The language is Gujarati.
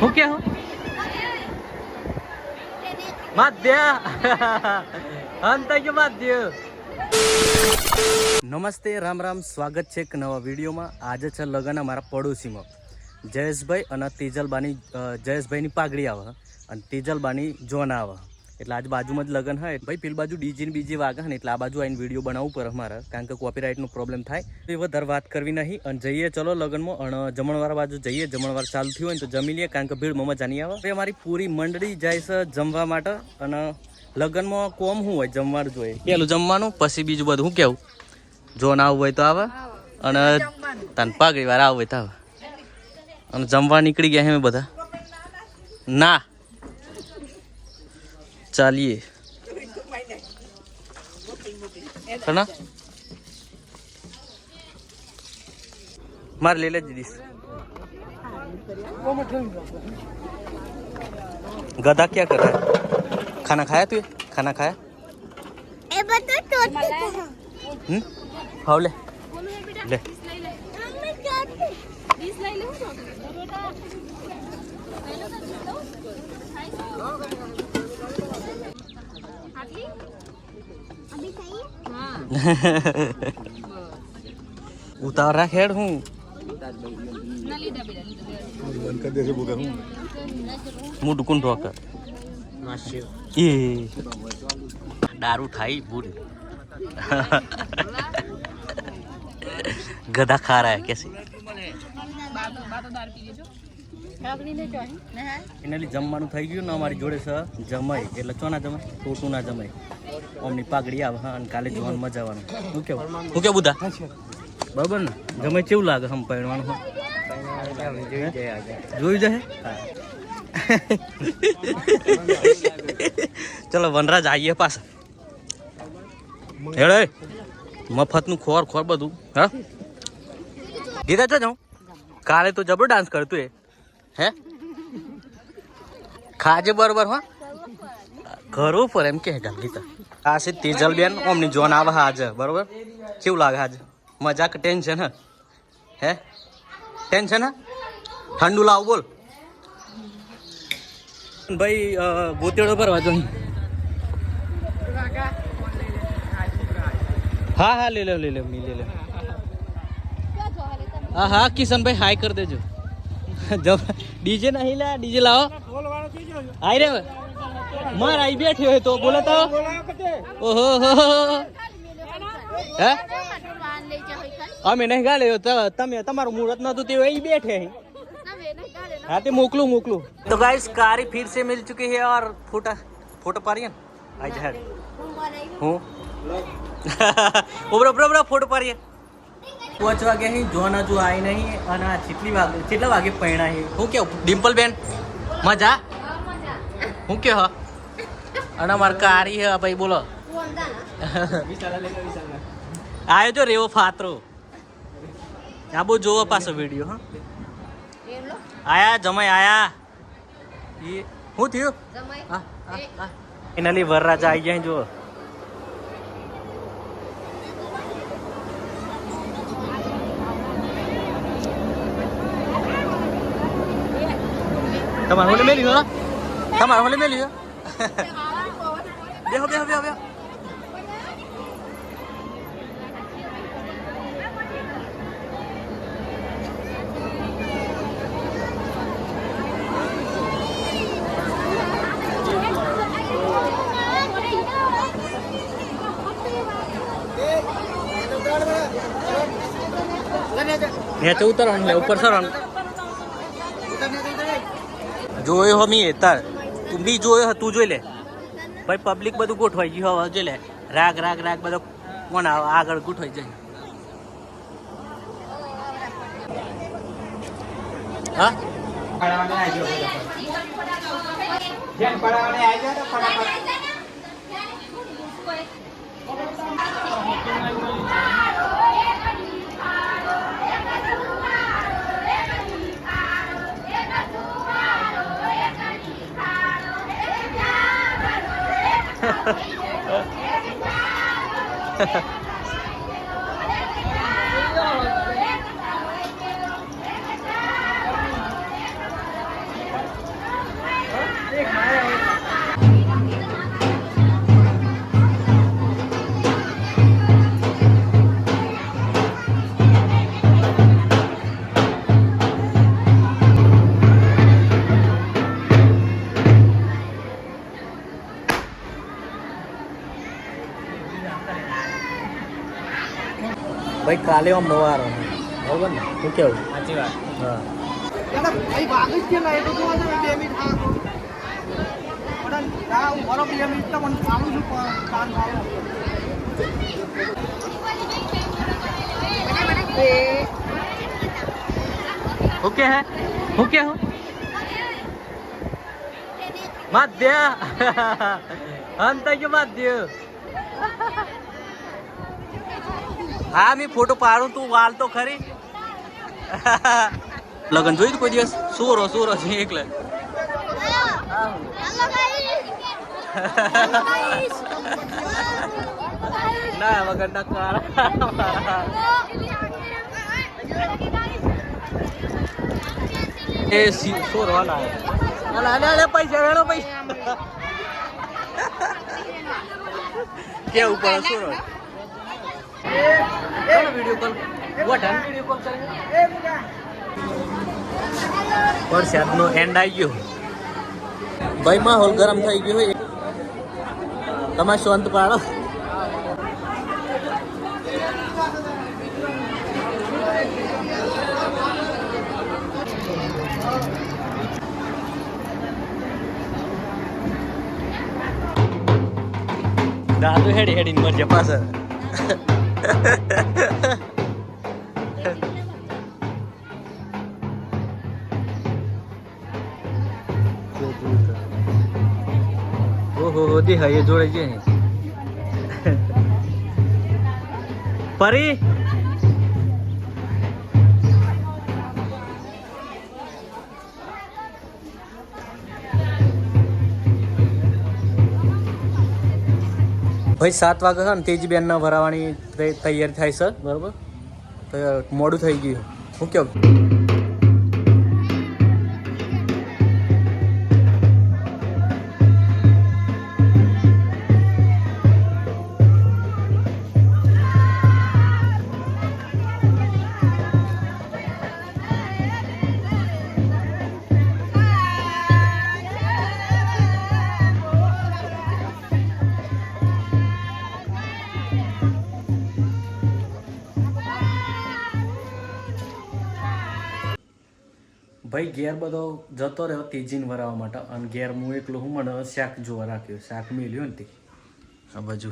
હું કે હું મધ્ય અંત કે મધ્ય. નમસ્તે, રામ રામ, સ્વાગત છે એક નવા વિડીયોમાં. આજે છે લગ્ન અમારા પડોશીમાં જયેશભાઈ અને તેજલબાની. જયેશભાઈની પાઘડી આવે અને તેજલબાની જોન આવે, એટલે આજ બાજુમાં જ લગ્ન હોય. ભાઈ પેલી બાજુ ડીજે ને બીજી વાગે ને, એટલે આ બાજુ આવીને વિડીયો બનાવવું પડે અમારે, કારણ કે કોપીરાઇટનો પ્રોબ્લેમ થાય. એ વધારે વાત કરવી નહીં અને જઈએ ચલો લગ્નમાં. અને જમણવાર બાજુ જઈએ, જમણવાર ચાલુ થયું હોય ને તો જમી લઈએ, કારણ કે ભીડમાં મજા નહીં આવે. અમારી પૂરી મંડળી જાય છે જમવા માટે. અને લગ્નમાં કોમ શું હોય, જમવાનું જોઈએ. પેલું જમવાનું, પછી બીજું બધું. શું કેવું? જો ના આવવું હોય તો આવે, અને તને પાઘડી વાર આવવું હોય તો આવે. અને જમવા નીકળી ગયા હે બધા ના ચાલીએ ના मार ले ले दीदी. गधा क्या कर रहा है? खाना खाया तू? खाना खाया? हाँ ले ले. उतार रहा खेड़ हूँ. मुँह ढुकून ढोकर ये दारू थाई बुरी. गधा खा रहा है कैसे? એનાલી જમવાનું થઈ ગયું ને અમારી જોડે છે જમાઈ. એટલે ચો ના જમાય, ટોટું ના જમાય. અમની પાઘડી આવે. હા, અને કાલે જોવાનું મજા આવવાનું. શું કેવું? શું કેવું બુધા? બરાબર ને? જમાઈ કેવું લાગે? હમ પહેરવાનું જોઈ જાય. ચલો વનરાજ આવીએ પાછા. હેડે મફતનું ખોર ખોર બધું. હા ગીતા છો જાઉં. કાલે તો જબર ડાન્સ કરતું એ હે. ખાજે બરોબર. હા ઘરો પર એમ કે ગીતા. આ છે તેજલ બેન. ઓમની જોન આવે આજે. બરોબર કેવું લાગે આજે? મજા કે ટેન્શન? હે ટેન્શન? હે ઠંડુ લાવ બોલ ભાઈ. ગોતેડો પર વાંચો. હા હા ले लो ले लो ले लो. हाँ हाँ किशन भाई हाई कर देजो. जब डीजे नहीं ला, डीजे लाओ. आई रे मार आई बैठे हो तो बोला तो. ओहो હે અમે નહીં ગાલે. તમે તમારું મુહૂર્ત નતું તે અહીં બેઠે. हाँ तो मोकलू मोकलू. तो गाइस कारी फिर से मिल चुकी है और फोटो फोटो पा रही है. आज है हूँ उबरा उबरा उबरा फोटो पा रही है. 5 વાગે ही જોન હજુ આવી નહીં. અને કેટલા વાગે પૈણા છે? હું કેવું ડિમ્પલ બેન? મજા હું કે હ. અને અમારે કારી હે ભાઈ. બોલો આવ્યો જો રેવો ફાતરો. આ બહુ જોવો પાછો વિડીયો. હા આયા જમાઈ આયા. એ શું થયું? એનાલી વરરાજા આવી જાય. જો તમારે હોલે મેલી હો. તમારે હોલે મેલી હો. બેહો બેહો બેહો બેહો. नीचे उतरવાનું લે ઉપર સરવાનું. જોયો હો મી તાર તું બી જોયો તું જોઈ લે ભાઈ. પબ્લિક બધું ગોઠવાઈ ગયું. હવે જોઈ લે રાગ રાગ રાગ બધો કોણ આગળ ગોઠવાઈ જાય. હા કાલે આમ નવા આવે બરોબર ને શું કેવું સાચી વાત. હા ભાઈ ભાગ જ કેલા એ તો જોવા છે 2 મિનિટ આ પણ ના હું બરો 2 મિનિટ તો મને ચાલુ છું કાન ભાવ ઓકે હે ઓકે હો મધ્ય અંત કે મધ્ય હા મેં ફોટો પાડું તું વાલ તો ખરી લગન જોયું કોઈ દિવસ સોરો છે એકલે ના વગર ના કાર એ સોરો ના પૈસા વેણો પૈસા કેવું પડે sorrow video call video call કરે વરસાદનો એન્ડ આવી ગયો ભાઈ માહોલ ગરમ થઈ ગયો હોય તમે શાંત પાડો દાદુ હેડી મરજે પાછળ ઓહો દેખાય એ જોડે છે પરી ભાઈ 7 વાગે છે ને તેજબેન ના ભરાવાની તૈયારી થાય છે બરોબર તો મોડું થઈ ગયું હું કેવું ભાઈ ઘેર બધો જતો રહ્યો તેજીને ભરાવવા માટે અને ઘેર હું એકલો હું મને શાક જોવા રાખ્યો શાક મેલ્યો ને તે આ બાજુ